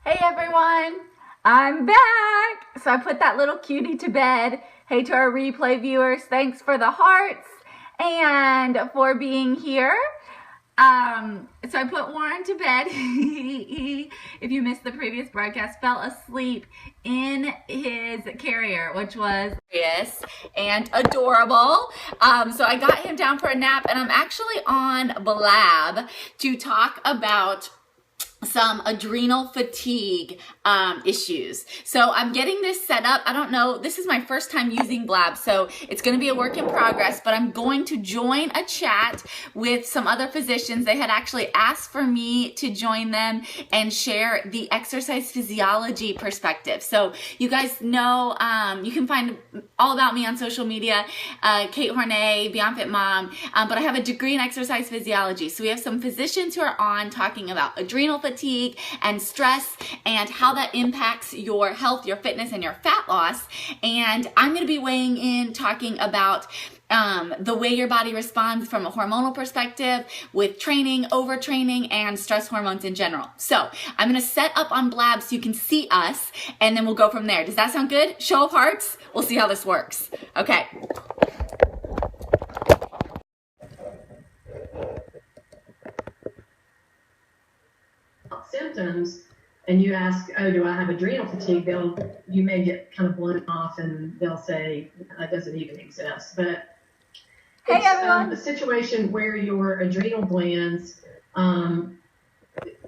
Hey everyone, I'm back. So I put that little cutie to bed. Hey to our replay viewers, thanks for the hearts and for being here. So I put Warren to bed. If you missed the previous broadcast, fell asleep in his carrier, which was hilarious and adorable. So I got him down for a nap, and I'm actually on Blab to talk about some adrenal fatigue issues. So I'm getting this set up. I don't know, this is my first time using Blab, so it's going to be a work in progress, but I'm going to join a chat with some other physicians. They had actually asked for me to join them and share the exercise physiology perspective. So you guys know, you can find all about me on social media, Kate Hornay, BeyondFit Mom, but I have a degree in exercise physiology. So we have some physicians who are on talking about adrenal fatigue and stress and how that impacts your health, your fitness, and your fat loss. And I'm going to be weighing in talking about the way your body responds from a hormonal perspective with training, overtraining, and stress hormones in general. So I'm going to set up on Blab so you can see us, and then we'll go from there. Does that sound good? Show of hearts. We'll see how this works. Okay. Symptoms, and you ask, oh, do I have adrenal fatigue? You may get kind of blown off, and they'll say that doesn't even exist. But hey, everyone. A situation where your adrenal glands,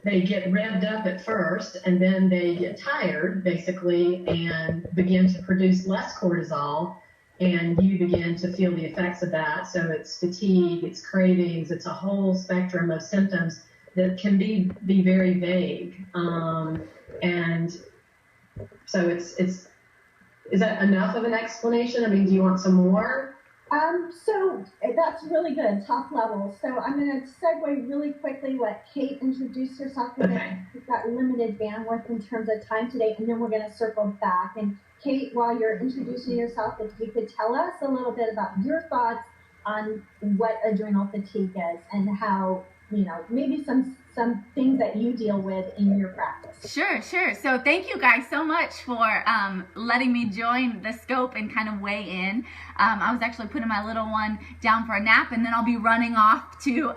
they get revved up at first, and then they get tired, basically, and begin to produce less cortisol, and you begin to feel the effects of that. So it's fatigue, it's cravings, it's a whole spectrum of symptoms that can be very vague. And so is that enough of an explanation? I mean, do you want some more? So that's really good, top level. So I'm going to segue really quickly, let Kate introduce herself. Okay. We've got limited bandwidth in terms of time today, and then we're going to circle back. And Kate, while you're introducing yourself, if you could tell us a little bit about your thoughts on what adrenal fatigue is and how, maybe some things that you deal with in your practice. Sure. So thank you guys so much for letting me join the scope and kind of weigh in. I was actually putting my little one down for a nap, and then I'll be running off to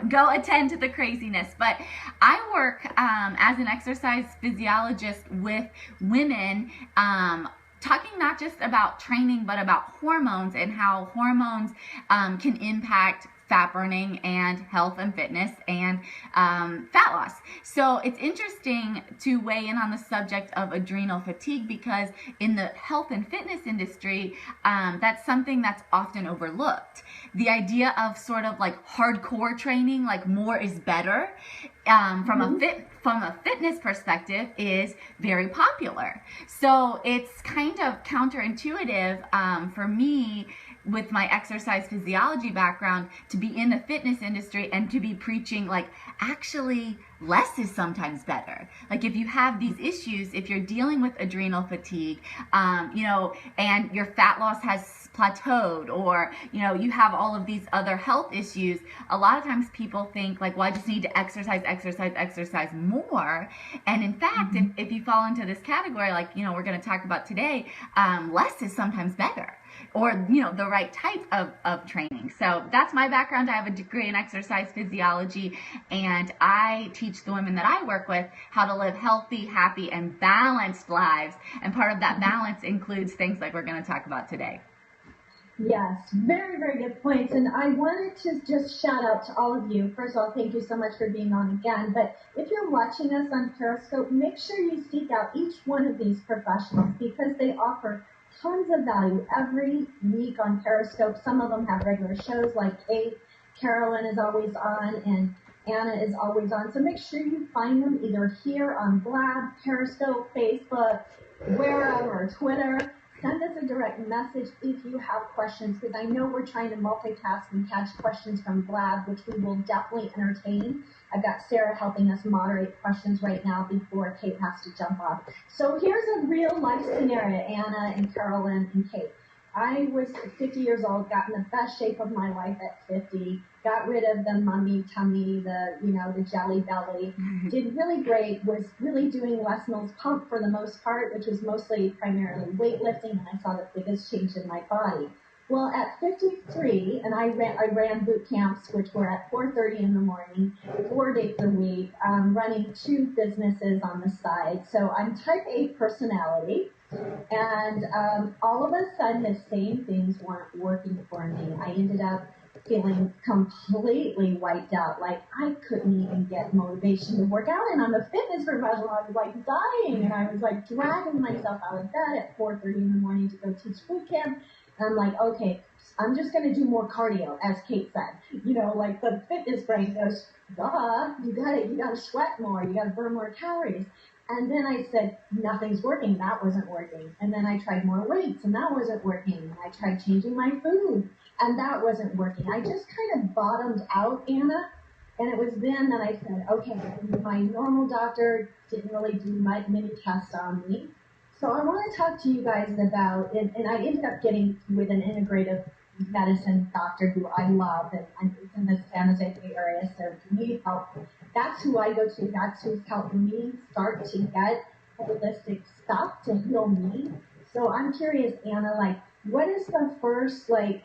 go attend to the craziness. But I work as an exercise physiologist with women, talking not just about training, but about hormones and how hormones can impact fat burning and health and fitness and fat loss. So it's interesting to weigh in on the subject of adrenal fatigue, because in the health and fitness industry, that's something that's often overlooked. The idea of sort of like hardcore training, like more is better, from a fitness perspective, is very popular. So it's kind of counterintuitive for me, with my exercise physiology background, to be in the fitness industry and to be preaching like actually less is sometimes better. Like if you have these issues, if you're dealing with adrenal fatigue, and your fat loss has plateaued, or you have all of these other health issues, a lot of times people think like, well, I just need to exercise more. And in fact, if you fall into this category, like we're going to talk about today, less is sometimes better, or the right type of training. So that's my background. I have a degree in exercise physiology, and I teach the women that I work with how to live healthy, happy, and balanced lives. And part of that balance includes things like we're going to talk about today. Yes, very, very good points. And I wanted to just shout out to all of you. First of all, thank you so much for being on again. But if you're watching us on Periscope, make sure you seek out each one of these professionals, because they offer tons of value every week on Periscope. Some of them have regular shows like Kate, Carolyn is always on, and Anna is always on. So make sure you find them either here on Blab, Periscope, Facebook, wherever, Twitter. Send us a direct message if you have questions, because I know we're trying to multitask and catch questions from Blab, which we will definitely entertain. I've got Sarah helping us moderate questions right now before Kate has to jump off. So here's a real life scenario, Anna and Carolyn and Kate. I was 50 years old, got in the best shape of my life at 50, got rid of the mummy tummy, the jelly belly, did really great, was really doing Les Mills pump for the most part, which was mostly primarily weightlifting, and I saw the biggest change in my body. Well, at 53, and I ran boot camps, which were at 4:30 in the morning, 4 days a week, running 2 businesses on the side. So I'm type A personality, and all of a sudden the same things weren't working for me. I ended up feeling completely wiped out. Like I couldn't even get motivation to work out, and I'm a fitness professional. I was like dying, and I was like dragging myself out of bed at 4:30 in the morning to go teach boot camp. And I'm like, okay, I'm just going to do more cardio, as Kate said. Like the fitness brain goes, duh, you got to sweat more, you got to burn more calories. And then I said, nothing's working. That wasn't working. And then I tried more weights, and that wasn't working. And I tried changing my food, and that wasn't working. I just kind of bottomed out, Anna. And it was then that I said, okay, my normal doctor didn't really do many tests on me. So I want to talk to you guys about, and I ended up getting with an integrative medicine doctor who I love, and it's in the San Jose Bay area, so if you need help, that's who I go to. That's who's helping me start to get holistic stuff to heal me. So I'm curious, Anna, like, what is the first, like,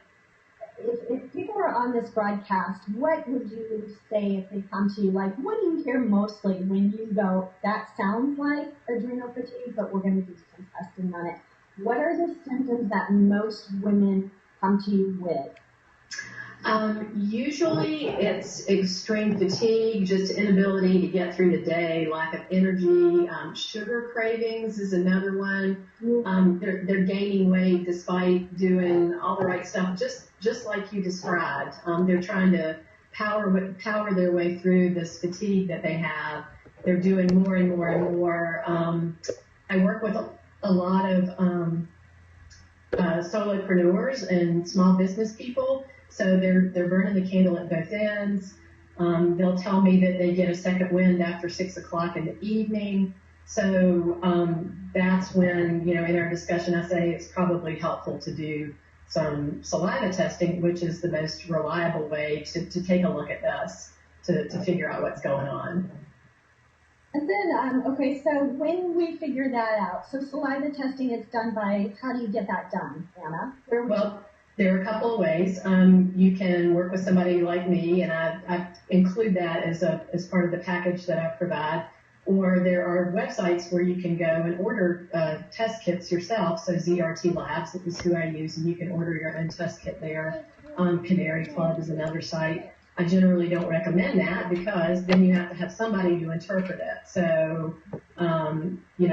if people are on this broadcast, what would you say if they come to you? Like, what do you hear mostly when you go, that sounds like adrenal fatigue, but we're going to do some testing on it? What are the symptoms that most women come to you with? Usually it's extreme fatigue, just inability to get through the day, lack of energy. Sugar cravings is another one. They're gaining weight despite doing all the right stuff, just like you described. They're trying to power their way through this fatigue that they have. They're doing more and more and more. I work with a lot of solopreneurs and small business people. So they're burning the candle at both ends. They'll tell me that they get a second wind after 6 o'clock in the evening. So that's when, in our discussion, I say it's probably helpful to do some saliva testing, which is the most reliable way to take a look at this, to figure out what's going on. And then, okay, so when we figure that out, so saliva testing is done by, how do you get that done, Anna? There are a couple of ways. You can work with somebody like me, and I include that as part of the package that I provide. Or there are websites where you can go and order test kits yourself. So ZRT Labs is who I use, and you can order your own test kit there. Canary Club is another site. I generally don't recommend that because then you have to have somebody to interpret it. So,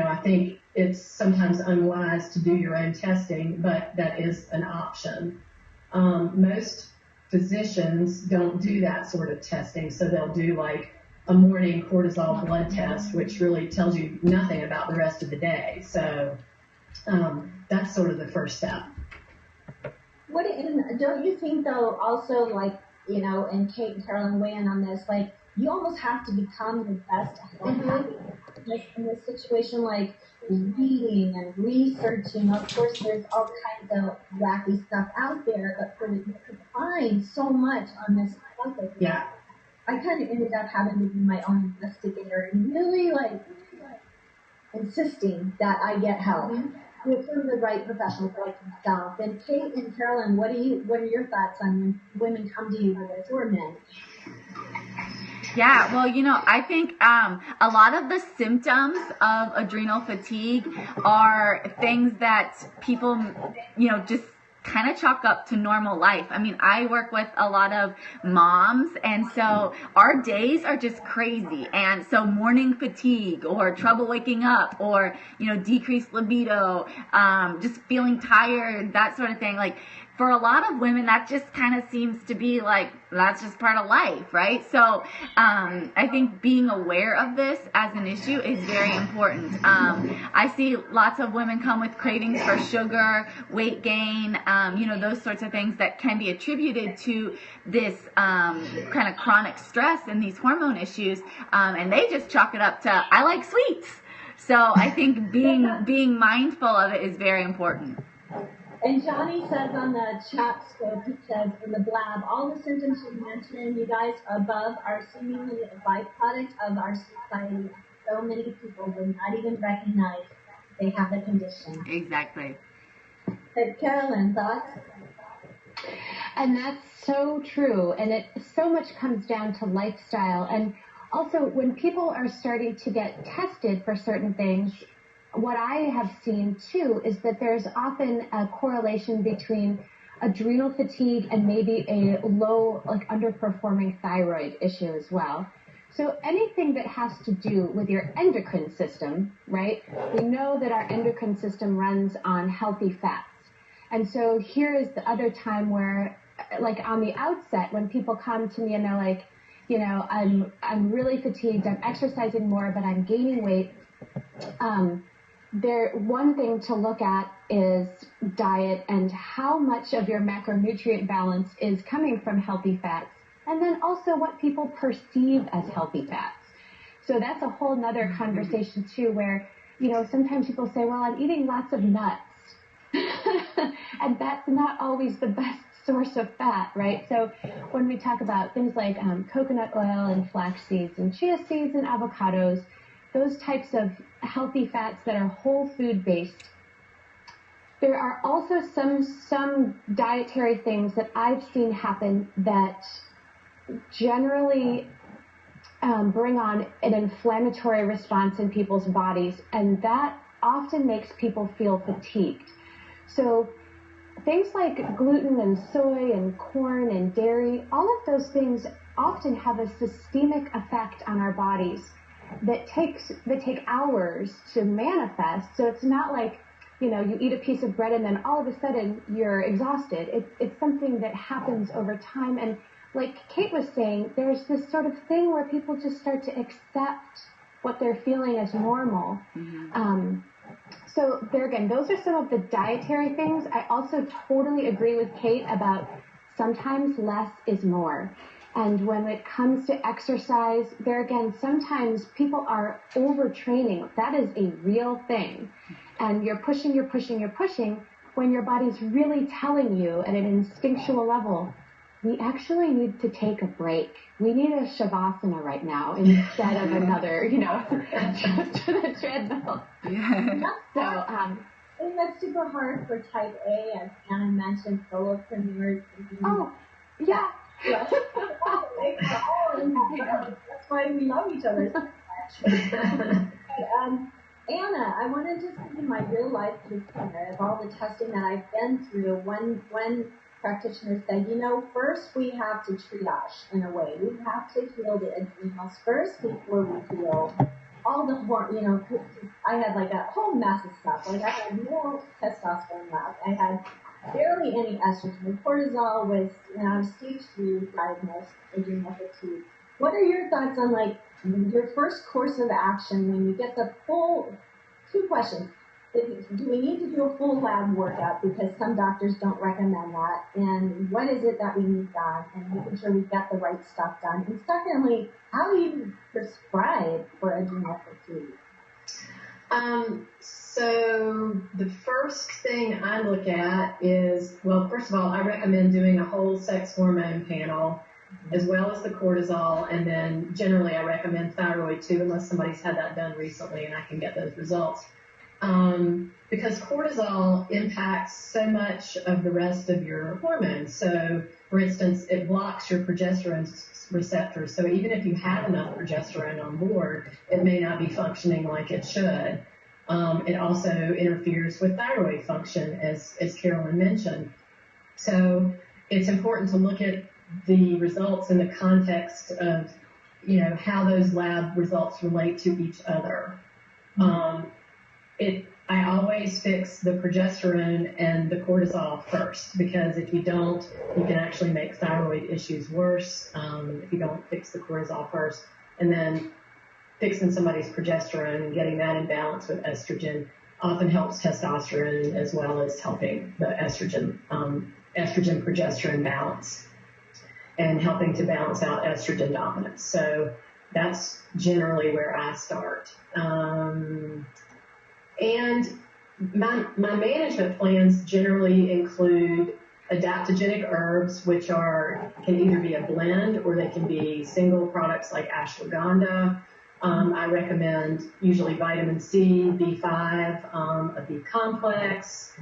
I think it's sometimes unwise to do your own testing, but that is an option. Most physicians don't do that sort of testing, so they'll do like a morning cortisol blood test, which really tells you nothing about the rest of the day. So that's sort of the first step. Don't you think, though, also, like, and Kate and Carolyn weigh in on this, like, you almost have to become the best at happy. Like, in this situation, like, reading and researching, of course, there's all kinds of wacky stuff out there, but you could find so much on this topic. Yeah. I kind of ended up having to be my own investigator and really, like, insisting that I get help. From the right professionals like yourself. And Kate and Carolyn, what are your thoughts on when women come to you with this, or men? Yeah, well, I think a lot of the symptoms of adrenal fatigue are things that people, just kind of chalk up to normal life. I mean, I work with a lot of moms, and so our days are just crazy. And so morning fatigue or trouble waking up or, decreased libido, just feeling tired, that sort of thing. Like, for a lot of women, that just kind of seems to be like, that's just part of life, right? So I think being aware of this as an issue is very important. I see lots of women come with cravings for sugar, weight gain, those sorts of things that can be attributed to this kind of chronic stress and these hormone issues, and they just chalk it up to, I like sweets. So I think being mindful of it is very important. And Johnny says on the chat scope, he says, in the blab, all the symptoms you mentioned, you guys above, are seemingly a byproduct of our society. So many people would not even recognize they have the condition. Exactly. But Carolyn, thoughts? And that's so true. And it so much comes down to lifestyle. And also, when people are starting to get tested for certain things, what I have seen too is that there's often a correlation between adrenal fatigue and maybe a low, like underperforming thyroid issue as well. So anything that has to do with your endocrine system, right? We know that our endocrine system runs on healthy fats. And so here is the other time where, like on the outset, when people come to me and they're like, you know, I'm really fatigued, I'm exercising more, but I'm gaining weight. One thing to look at is diet and how much of your macronutrient balance is coming from healthy fats, and then also what people perceive as healthy fats. So that's a whole nother conversation too, where, you know, sometimes people say, well, I'm eating lots of nuts. And that's not always the best source of fat, right? So when we talk about things like coconut oil and flax seeds and chia seeds and avocados, those types of healthy fats that are whole food based, there are also some dietary things that I've seen happen that generally bring on an inflammatory response in people's bodies, and that often makes people feel fatigued. So things like gluten and soy and corn and dairy, all of those things often have a systemic effect on our bodies that take hours to manifest. So it's not like, you know, you eat a piece of bread and then all of a sudden you're exhausted. It's something that happens over time. And like Kate was saying, there's this sort of thing where people just start to accept what they're feeling as normal. Mm-hmm. So there again, those are some of the dietary things. I also totally agree with Kate about sometimes less is more. And when it comes to exercise, there again, sometimes people are overtraining. That is a real thing. And you're pushing when your body's really telling you at an instinctual level, we actually need to take a break. We need a shavasana right now instead of another, you know, to the treadmill. Yeah. So, I think that's super hard for type A, as Anna mentioned, solopreneurs. Oh, yeah. Yes. That's why we love each other so much. Anna, I want to just give you my real life history of all the testing that I've been through. One practitioner said, you know, first we have to triage in a way. We have to heal the adrenals first before we heal all the hormones. You know, I had like a whole mess of stuff. Like I had no testosterone left. I had barely any estrogen. Cortisol was, you know, stage 3 diagnosed adrenal fatigue. What are your thoughts on like your first course of action when you get the full, 2 questions. Do we need to do a full lab workout because some doctors don't recommend that? And what is it that we need done? And making sure we've got the right stuff done. And secondly, how do you prescribe for adrenal fatigue? So the first thing I look at is, well, first of all, I recommend doing a whole sex hormone panel as well as the cortisol, and then generally I recommend thyroid too, unless somebody's had that done recently and I can get those results. Because cortisol impacts so much of the rest of your hormones. So, for instance, it blocks your progesterone receptors. So even if you have enough progesterone on board, it may not be functioning like it should. It also interferes with thyroid function, as Carolyn mentioned. So it's important to look at the results in the context of, you know, how those lab results relate to each other. I always fix the progesterone and the cortisol first, because if you don't, you can actually make thyroid issues worse if you don't fix the cortisol first. And then fixing somebody's progesterone and getting that in balance with estrogen often helps testosterone as well as helping the estrogen-progesterone balance and helping to balance out estrogen dominance. So that's generally where I start. And, My management plans generally include adaptogenic herbs, which can either be a blend or they can be single products like ashwagandha. I recommend usually vitamin C, B5, a B complex.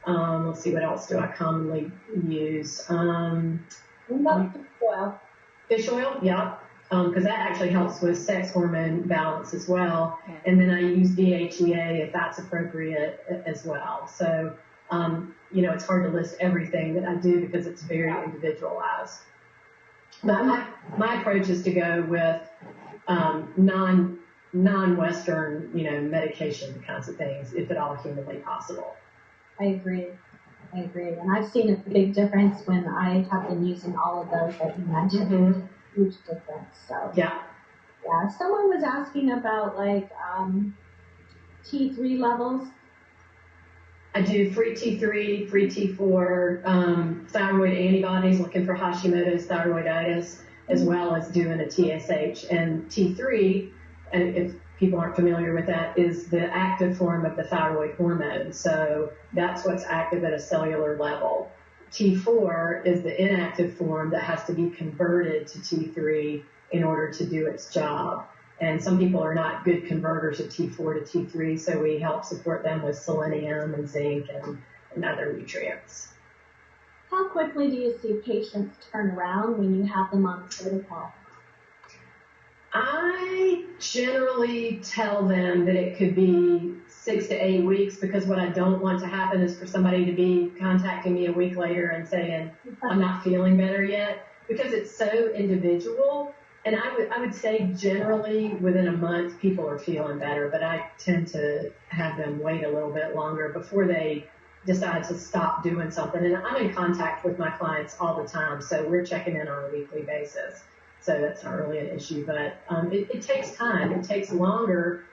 Let's see, what else do I commonly use? Oil. Fish oil, yeah, because that actually helps with sex hormone balance as well. And then I use DHEA if that's appropriate as well. So, it's hard to list everything that I do because it's very individualized. But my approach is to go with non-Western, medication kinds of things, if at all humanly possible. I agree. And I've seen a big difference when I have been using all of those that you mentioned. Mm-hmm. Huge difference. So yeah. Someone was asking about T3 levels. I do free T3, free T4, thyroid antibodies, looking for Hashimoto's thyroiditis, as well as doing a TSH. And T3, and if people aren't familiar with that, is the active form of the thyroid hormone. So that's what's active at a cellular level. T4 is the inactive form that has to be converted to T3 in order to do its job. And some people are not good converters of T4 to T3, so we help support them with selenium and zinc and other nutrients. How quickly do you see patients turn around when you have them on protocol? I generally tell them that it could be 6 to 8 weeks, because what I don't want to happen is for somebody to be contacting me a week later and saying, I'm not feeling better yet, because it's so individual. And I would say generally within a month people are feeling better, but I tend to have them wait a little bit longer before they decide to stop doing something. And I'm in contact with my clients all the time, so we're checking in on a weekly basis. So that's not really an issue, but it takes time. It takes longer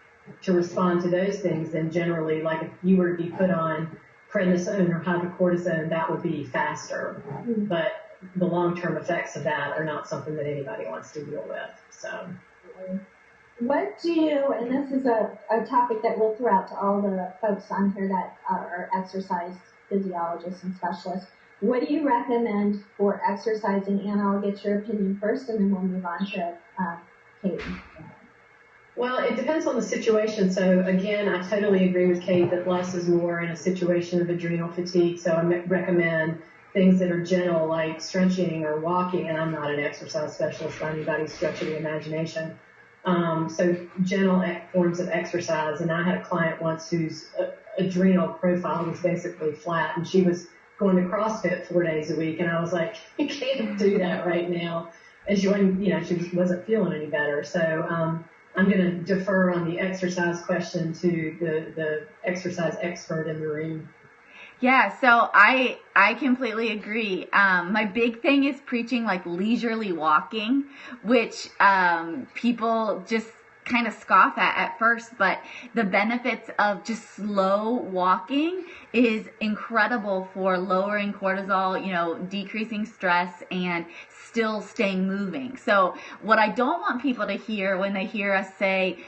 to respond to those things than generally, like if you were to be put on prednisone or hydrocortisone, that would be faster. But the long-term effects of that are not something that anybody wants to deal with. So, what do you, and this is a topic that we'll throw out to all the folks on here that are exercise physiologists and specialists, what do you recommend for exercising? And I'll get your opinion first, and then we'll move on to Kate. Well, it depends on the situation. So again, I totally agree with Kate that less is more in a situation of adrenal fatigue. So I recommend things that are gentle, like stretching or walking. And I'm not an exercise specialist by anybody's stretch of the imagination. So gentle forms of exercise. And I had a client once whose adrenal profile was basically flat, and she was going to CrossFit 4 days a week. And I was like, you can't do that right now. And she wasn't, she wasn't feeling any better. So, I'm going to defer on the exercise question to the exercise expert in the room. Yeah, so I completely agree. My big thing is preaching like leisurely walking, which people just kind of scoff at first, but the benefits of just slow walking is incredible for lowering cortisol, decreasing stress, and still staying moving. So what I don't want people to hear when they hear us say,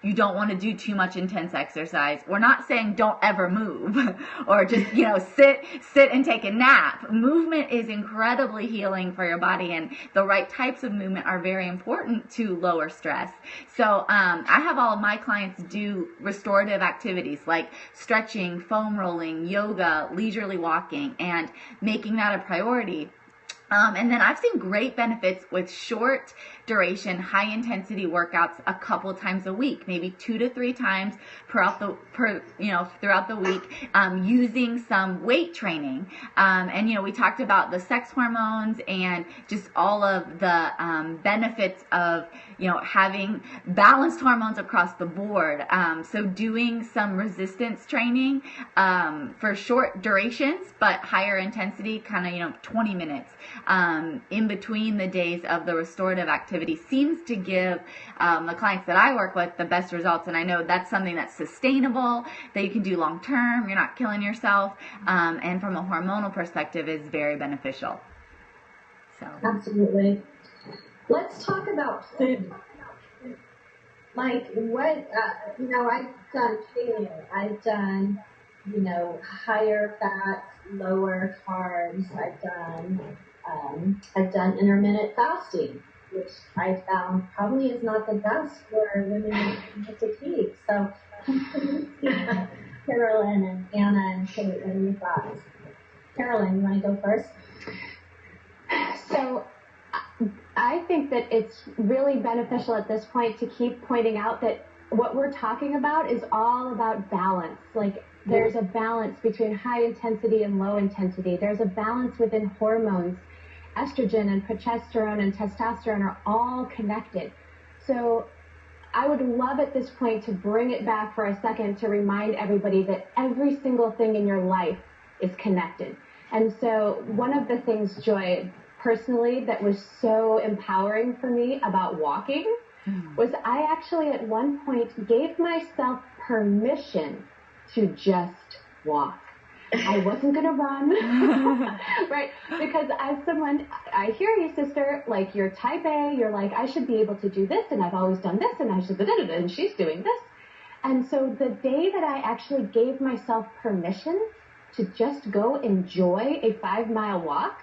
you don't want to do too much intense exercise. We're not saying don't ever move or just, sit and take a nap. Movement is incredibly healing for your body, and the right types of movement are very important to lower stress. So I have all of my clients do restorative activities like stretching, foam rolling, yoga, leisurely walking, and making that a priority. And then I've seen great benefits with short duration, high intensity workouts a couple times a week, maybe 2 to 3 times throughout the week, using some weight training. And we talked about the sex hormones and just all of the benefits of having balanced hormones across the board. So doing some resistance training for short durations but higher intensity, kind of 20 minutes in between the days of the restorative activity seems to give the clients that I work with the best results. And I know that's something that's sustainable, that you can do long term, you're not killing yourself, and from a hormonal perspective is very beneficial. So absolutely. Let's talk about food. Like what, I've done paleo, I've done higher fat, lower carbs. I've done intermittent fasting, which I found probably is not the best for women with fatigue. So, Carolyn and Anna and Kate, what are your thoughts? Carolyn, you want to go first? So I think that it's really beneficial at this point to keep pointing out that what we're talking about is all about balance. Like, there's a balance between high intensity and low intensity. There's a balance within hormones. Estrogen and progesterone and testosterone are all connected. So I would love at this point to bring it back for a second to remind everybody that every single thing in your life is connected. And so one of the things, Joy, personally, that was so empowering for me about walking was I actually at one point gave myself permission to just walk. I wasn't going to run, right? Because as someone, I hear you, sister, like, you're type A, you're like, I should be able to do this, and I've always done this, and I should, and she's doing this. And so the day that I actually gave myself permission to just go enjoy a 5-mile walk,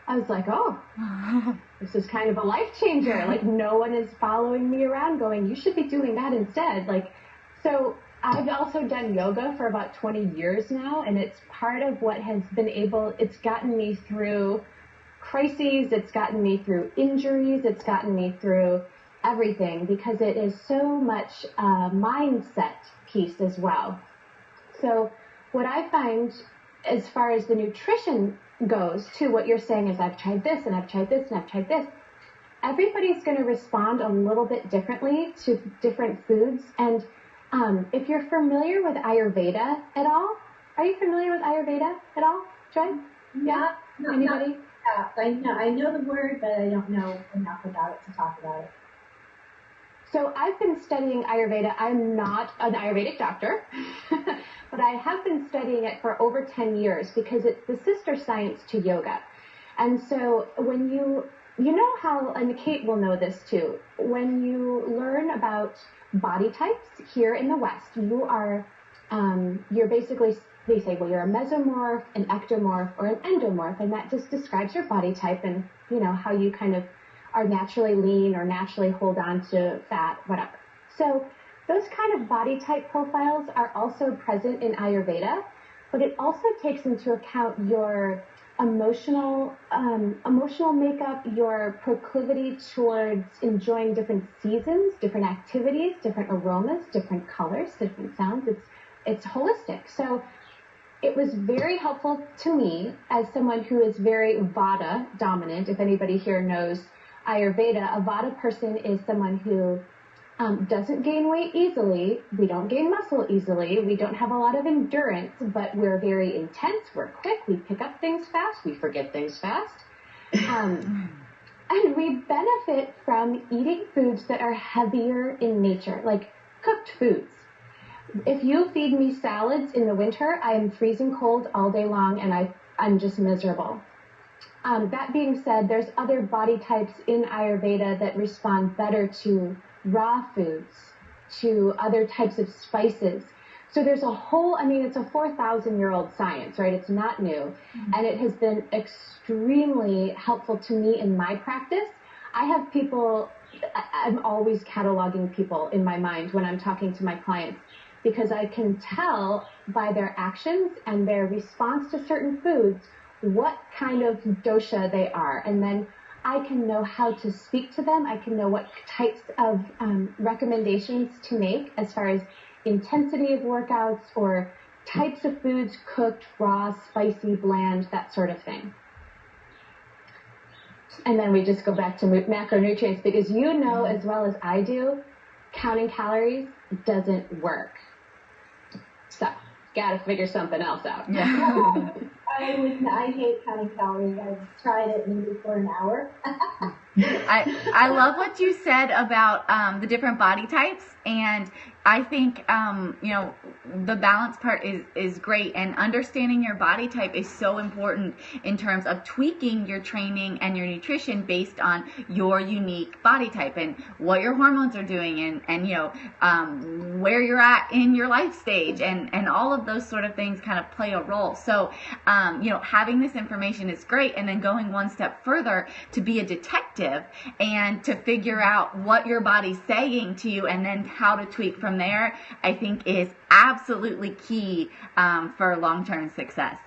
I was like, oh, this is kind of a life changer. Like, no one is following me around going, you should be doing that instead. Like, so I've also done yoga for about 20 years now, and it's part of what has been it's gotten me through crises, it's gotten me through injuries, it's gotten me through everything, because it is so much a mindset piece as well. So what I find as far as the nutrition goes, to what you're saying is, I've tried this, and I've tried this, and I've tried this. Everybody's going to respond a little bit differently to different foods. And if you're familiar with Ayurveda at all, are you familiar with Ayurveda at all, Joy? Yeah? Anybody? I know the word, but I don't know enough about it to talk about it. So I've been studying Ayurveda. I'm not an Ayurvedic doctor, but I have been studying it for over 10 years because it's the sister science to yoga. And so when you know how, and Kate will know this too, when you learn about body types here in the West, you're basically, they say, well, you're a mesomorph, an ectomorph, or an endomorph, and that just describes your body type and, how you kind of are naturally lean or naturally hold on to fat, whatever. So those kind of body type profiles are also present in Ayurveda, but it also takes into account your emotional makeup, your proclivity towards enjoying different seasons, different activities, different aromas, different colors, different sounds. It's holistic. So it was very helpful to me as someone who is very Vata dominant. If anybody here knows Ayurveda, a Vata person is someone who doesn't gain weight easily. We don't gain muscle easily. We don't have a lot of endurance, but we're very intense. We're quick. We pick up things fast. We forget things fast. And we benefit from eating foods that are heavier in nature, like cooked foods. If you feed me salads in the winter, I am freezing cold all day long, and I'm just miserable. That being said, there's other body types in Ayurveda that respond better to raw foods, to other types of spices. So there's a whole, it's a 4,000-year-old science, right? It's not new. And it has been extremely helpful to me in my practice. I have people, I'm always cataloging people in my mind when I'm talking to my clients, because I can tell by their actions and their response to certain foods what kind of dosha they are. And then I can know how to speak to them. I can know what types of recommendations to make as far as intensity of workouts or types of foods, cooked, raw, spicy, bland, that sort of thing. And then we just go back to macronutrients, because as well as I do, counting calories doesn't work. So, gotta figure something else out. I I hate counting calories. I've tried it maybe for an hour. I love what you said about the different body types, and I think the balance part is great, and understanding your body type is so important in terms of tweaking your training and your nutrition based on your unique body type and what your hormones are doing, and where you're at in your life stage, and all of those sort of things kind of play a role. So having this information is great, and then going one step further to be a detective and to figure out what your body's saying to you and then how to tweak from there, I think is absolutely key for long-term success.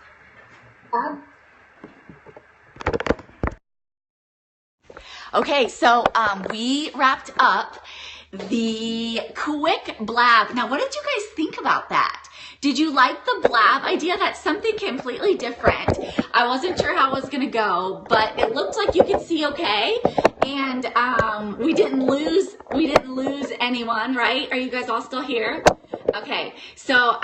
Okay, so we wrapped up the quick blab. Now, what did you guys think about that? Did you like the blab idea? That's something completely different. I wasn't sure how it was gonna go, but it looked like you could see okay. And we didn't lose anyone, right? Are you guys all still here? Okay, so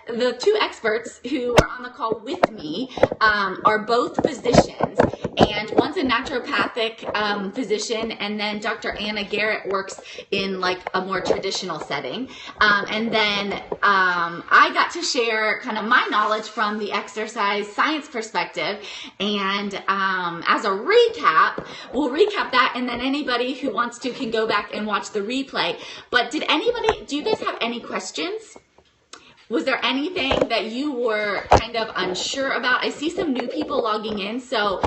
the two experts who are on the call with me are both physicians, and one's a naturopathic physician, and then Dr. Anna Garrett works in like a more traditional setting. And then I got to share kind of my knowledge from the exercise science perspective, and as a recap, we'll recap that, and then anybody who wants to can go back and watch the replay. But do you guys have any questions? Was there anything that you were kind of unsure about? I see some new people logging in. So,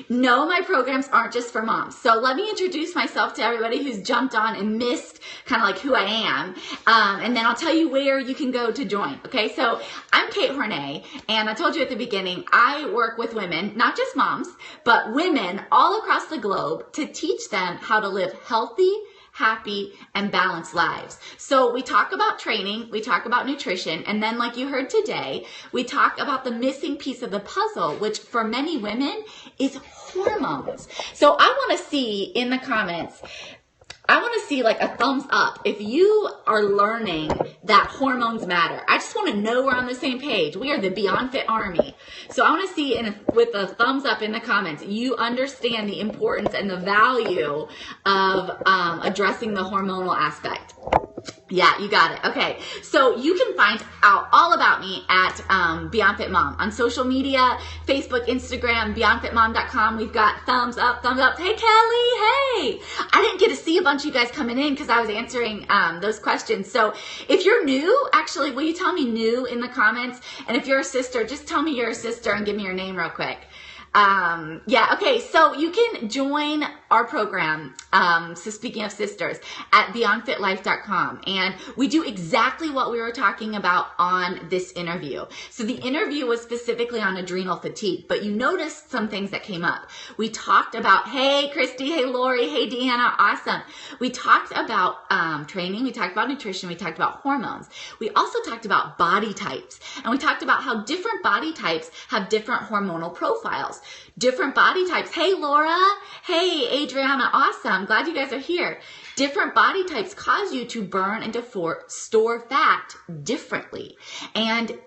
no, my programs aren't just for moms. So let me introduce myself to everybody who's jumped on and missed kind of like who I am. And then I'll tell you where you can go to join. Okay, so I'm Kate Hornay, and I told you at the beginning, I work with women, not just moms, but women all across the globe to teach them how to live healthy, happy, and balanced lives. So we talk about training, we talk about nutrition, and then like you heard today, we talk about the missing piece of the puzzle, which for many women is hormones. So I want to see in the comments, I want to see like a thumbs up if you are learning that hormones matter. I just want to know we're on the same page. We are the BeyondFit Army. So I want to see with a thumbs up in the comments, you understand the importance and the value of addressing the hormonal aspect. Yeah, you got it. Okay, so you can find out all about me at BeyondFit Mom on social media, Facebook, Instagram, BeyondFitMom.com. We've got thumbs up, thumbs up. Hey, Kelly, hey! I didn't get to see a bunch of you guys coming in because I was answering those questions. So if you're new, actually, will you tell me new in the comments? And if you're a sister, just tell me you're a sister and give me your name real quick. Yeah, okay, so you can join our program, so speaking of sisters, at BeyondFitLife.com, and we do exactly what we were talking about on this interview. So the interview was specifically on adrenal fatigue, but you noticed some things that came up. We talked about, hey Christy, hey Lori, hey Deanna, awesome. We talked about training, we talked about nutrition, we talked about hormones. We also talked about body types, and we talked about how different body types have different hormonal profiles. Different body types. Hey, Laura. Hey, Adriana. Awesome. Glad you guys are here. Different body types cause you to burn and to store fat differently. And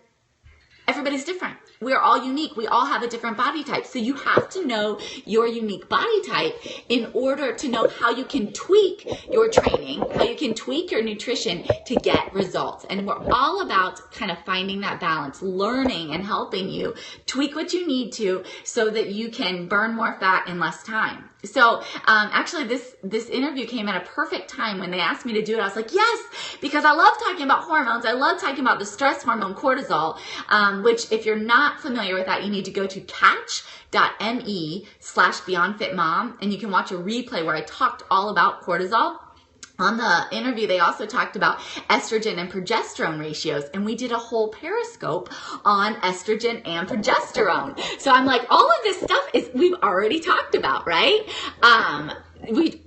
everybody's different. We're all unique. We all have a different body type. So you have to know your unique body type in order to know how you can tweak your training, how you can tweak your nutrition to get results. And we're all about kind of finding that balance, learning and helping you tweak what you need to so that you can burn more fat in less time. So actually this interview came at a perfect time when they asked me to do it. I was like, yes, because I love talking about hormones. I love talking about the stress hormone cortisol, which if you're not familiar with that, you need to go to catch.me/BeyondFitMom, and you can watch a replay where I talked all about cortisol. On the interview, they also talked about estrogen and progesterone ratios, and we did a whole periscope on estrogen and progesterone. So I'm like, all of this stuff we've already talked about, right?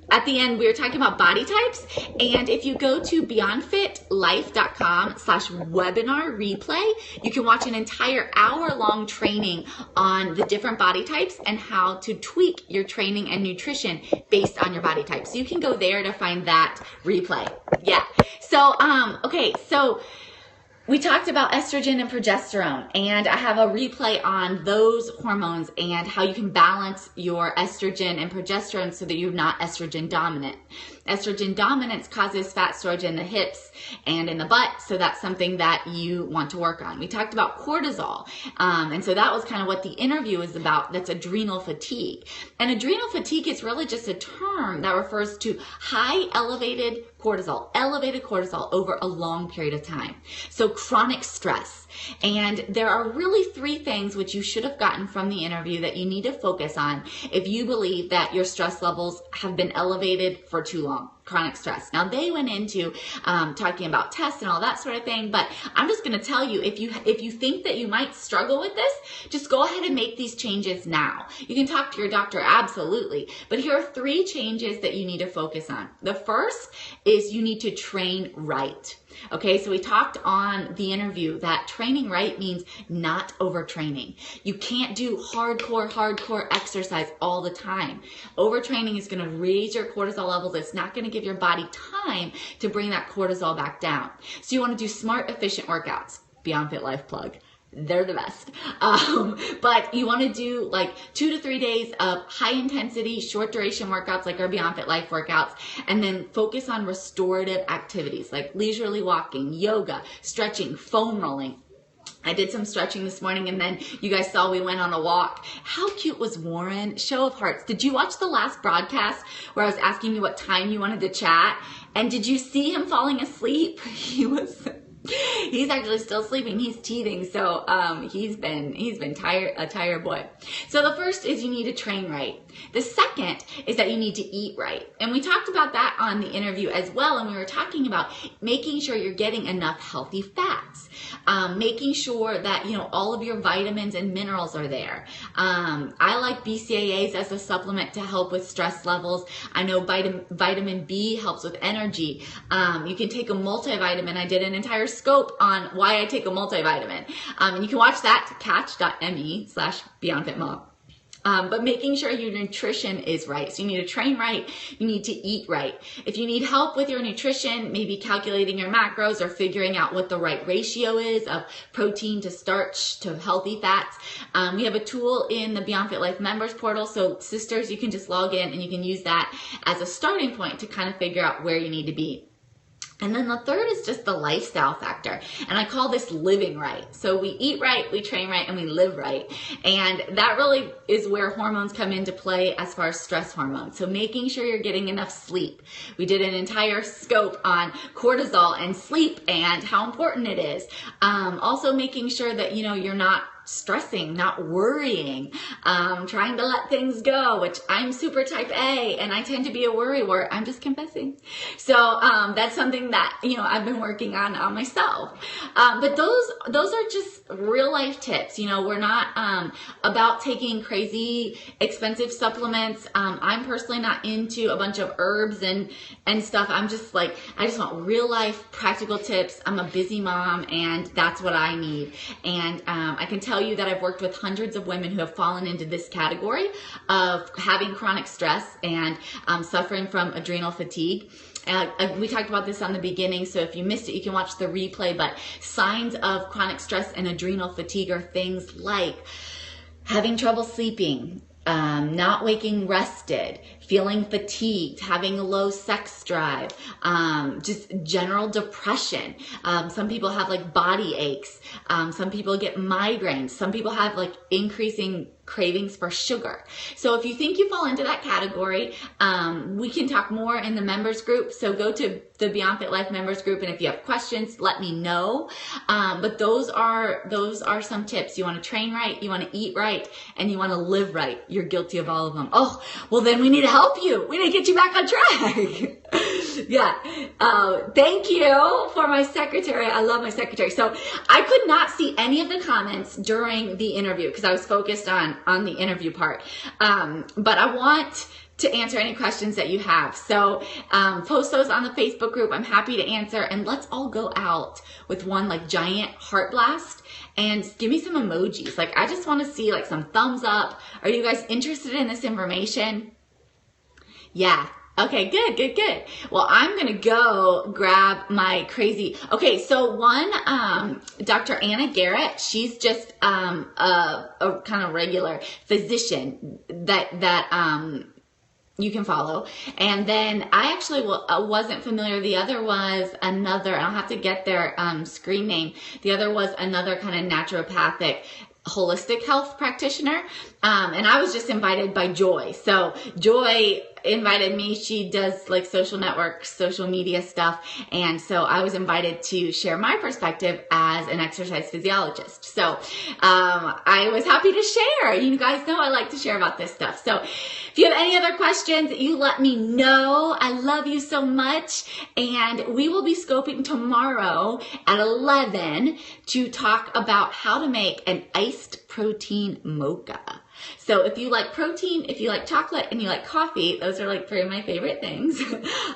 At the end, we were talking about body types, and if you go to beyondfitlife.com/webinar replay, you can watch an entire hour-long training on the different body types and how to tweak your training and nutrition based on your body type. So you can go there to find that replay. Yeah. So, okay, so We talked about estrogen and progesterone, and I have a replay on those hormones and how you can balance your estrogen and progesterone so that you're not estrogen dominant. Estrogen dominance causes fat storage in the hips and in the butt, so that's something that you want to work on. We talked about cortisol, and so that was kind of what the interview is about. That's adrenal fatigue. And adrenal fatigue is really just a term that refers to high elevated cortisol over a long period of time. So chronic stress. And there are really three things which you should have gotten from the interview that you need to focus on if you believe that your stress levels have been elevated for too long. Chronic stress. Now they went into talking about tests and all that sort of thing, but I'm just going to tell you, if you think that you might struggle with this, just go ahead and make these changes now. You can talk to your doctor, absolutely, but here are three changes that you need to focus on. The first is you need to train right. Okay, so we talked on the interview that training right means not overtraining. You can't do hardcore exercise all the time. Overtraining is going to raise your cortisol levels. It's not going to give your body time to bring that cortisol back down. So you want to do smart, efficient workouts. BeyondFit Life plug. They're the best. But you want to do like 2 to 3 days of high intensity, short duration workouts like our BeyondFit Life workouts, and then focus on restorative activities like leisurely walking, yoga, stretching, foam rolling. I did some stretching this morning, and then you guys saw we went on a walk. How cute was Warren? Show of hearts. Did you watch the last broadcast where I was asking you what time you wanted to chat? And did you see him falling asleep? He's actually still sleeping. He's teething. So, he's been tired, a tired boy. So the first is you need to train right. The second is that you need to eat right. And we talked about that on the interview as well. And we were talking about making sure you're getting enough healthy fats, making sure that, all of your vitamins and minerals are there. I like BCAAs as a supplement to help with stress levels. I know vitamin B helps with energy. You can take a multivitamin. I did an entire scope on why I take a multivitamin. And you can watch that at catch.me/BeyondFitMom. But making sure your nutrition is right. So you need to train right. You need to eat right. If you need help with your nutrition, maybe calculating your macros or figuring out what the right ratio is of protein to starch to healthy fats, we have a tool in the BeyondFit Life members portal. So sisters, you can just log in and you can use that as a starting point to kind of figure out where you need to be. And then the third is just the lifestyle factor. And I call this living right. So we eat right, we train right, and we live right. And that really is where hormones come into play as far as stress hormones. So making sure you're getting enough sleep. We did an entire scope on cortisol and sleep and how important it is. Also making sure that, you're not stressing, not worrying, trying to let things go, which I'm super type A and I tend to be a worrywart. I'm just confessing. So that's something that, I've been working on myself. But those are just real life tips. We're not about taking crazy expensive supplements. I'm personally not into a bunch of herbs and stuff. I'm just like, I just want real life practical tips. I'm a busy mom and that's what I need. And I can tell you that I've worked with hundreds of women who have fallen into this category of having chronic stress and suffering from adrenal fatigue. We talked about this on the beginning, so if you missed it, you can watch the replay, but signs of chronic stress and adrenal fatigue are things like having trouble sleeping, not waking rested, feeling fatigued, having a low sex drive, just general depression. Some people have like body aches. Some people get migraines. Some people have like increasing cravings for sugar. So if you think you fall into that category, we can talk more in the members group. So go to the BeyondFit Life members group, and if you have questions, let me know. But those are some tips. You want to train right, you want to eat right, and you want to live right. You're guilty of all of them. Oh, well then we need to help you. We need to get you back on track. Yeah. Thank you for my secretary. I love my secretary. So I could not see any of the comments during the interview because I was focused on the interview part. But I want to answer any questions that you have. So post those on the Facebook group. I'm happy to answer. And let's all go out with one like giant heart blast and give me some emojis. Like I just want to see like some thumbs up. Are you guys interested in this information? Yeah. Okay, good, good, good. Well, I'm going to go grab my crazy. Okay, so one, Dr. Anna Garrett, she's just a kind of regular physician that you can follow. And then I actually wasn't familiar. The other was another, I'll have to get their screen name. The other was another kind of naturopathic holistic health practitioner. And I was just invited by Joy. So Joy invited me. She does like social networks, social media stuff. And so I was invited to share my perspective as an exercise physiologist. So I was happy to share. You guys know I like to share about this stuff. So if you have any other questions, you let me know. I love you so much. And we will be scoping tomorrow at 11 to talk about how to make an iced protein mocha. So if you like protein, if you like chocolate, and you like coffee, those are like 3 of my favorite things,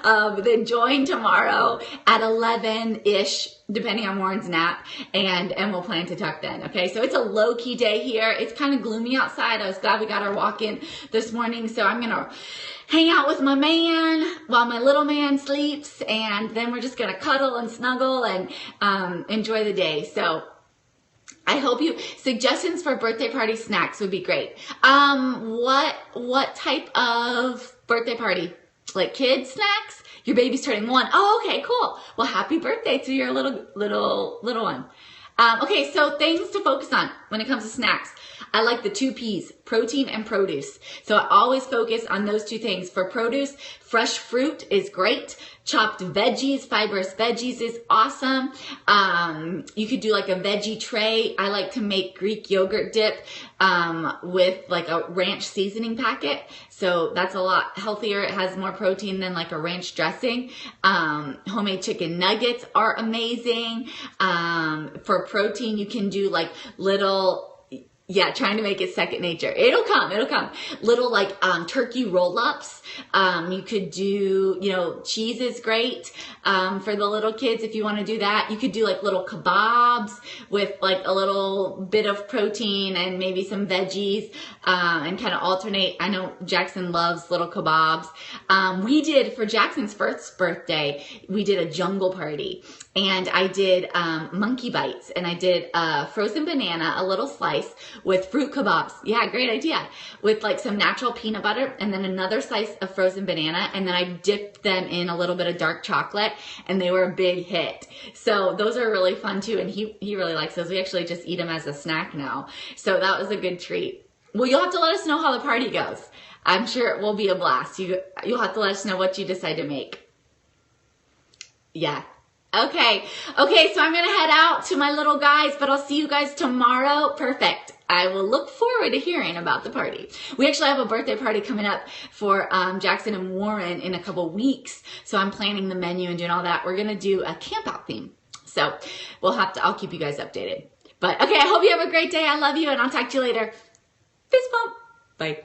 then join tomorrow at 11-ish, depending on Warren's nap, and we'll plan to talk then, okay? So it's a low-key day here. It's kind of gloomy outside. I was glad we got our walk in this morning, so I'm going to hang out with my man while my little man sleeps, and then we're just going to cuddle and snuggle and enjoy the day. So I hope suggestions for birthday party snacks would be great. What type of birthday party? Like kids snacks? Your baby's turning 1. Oh, okay, cool. Well, happy birthday to your little one. Okay, so things to focus on when it comes to snacks. I like the 2 P's, protein and produce. So I always focus on those 2 things. For produce, fresh fruit is great. Chopped veggies, fibrous veggies is awesome. You could do like a veggie tray. I like to make Greek yogurt dip with like a ranch seasoning packet. So that's a lot healthier. It has more protein than like a ranch dressing. Homemade chicken nuggets are amazing. For protein, you can do like little, trying to make it second nature. It'll come. Little like turkey roll-ups. You could do, cheese is great for the little kids if you want to do that. You could do like little kebabs with like a little bit of protein and maybe some veggies and kind of alternate. I know Jackson loves little kebabs. We did, for Jackson's first birthday, we did a jungle party. And I did monkey bites, and I did a frozen banana, a little slice with fruit kebabs. Yeah, great idea. With like some natural peanut butter, and then another slice of frozen banana, and then I dipped them in a little bit of dark chocolate, and they were a big hit. So those are really fun too, and he really likes those. We actually just eat them as a snack now. So that was a good treat. Well, you'll have to let us know how the party goes. I'm sure it will be a blast. You'll have to let us know what you decide to make. Yeah. Okay, so I'm going to head out to my little guys, but I'll see you guys tomorrow. Perfect. I will look forward to hearing about the party. We actually have a birthday party coming up for Jackson and Warren in a couple weeks, so I'm planning the menu and doing all that. We're going to do a camp out theme, so I'll keep you guys updated. But okay, I hope you have a great day. I love you, and I'll talk to you later. Fist bump. Bye.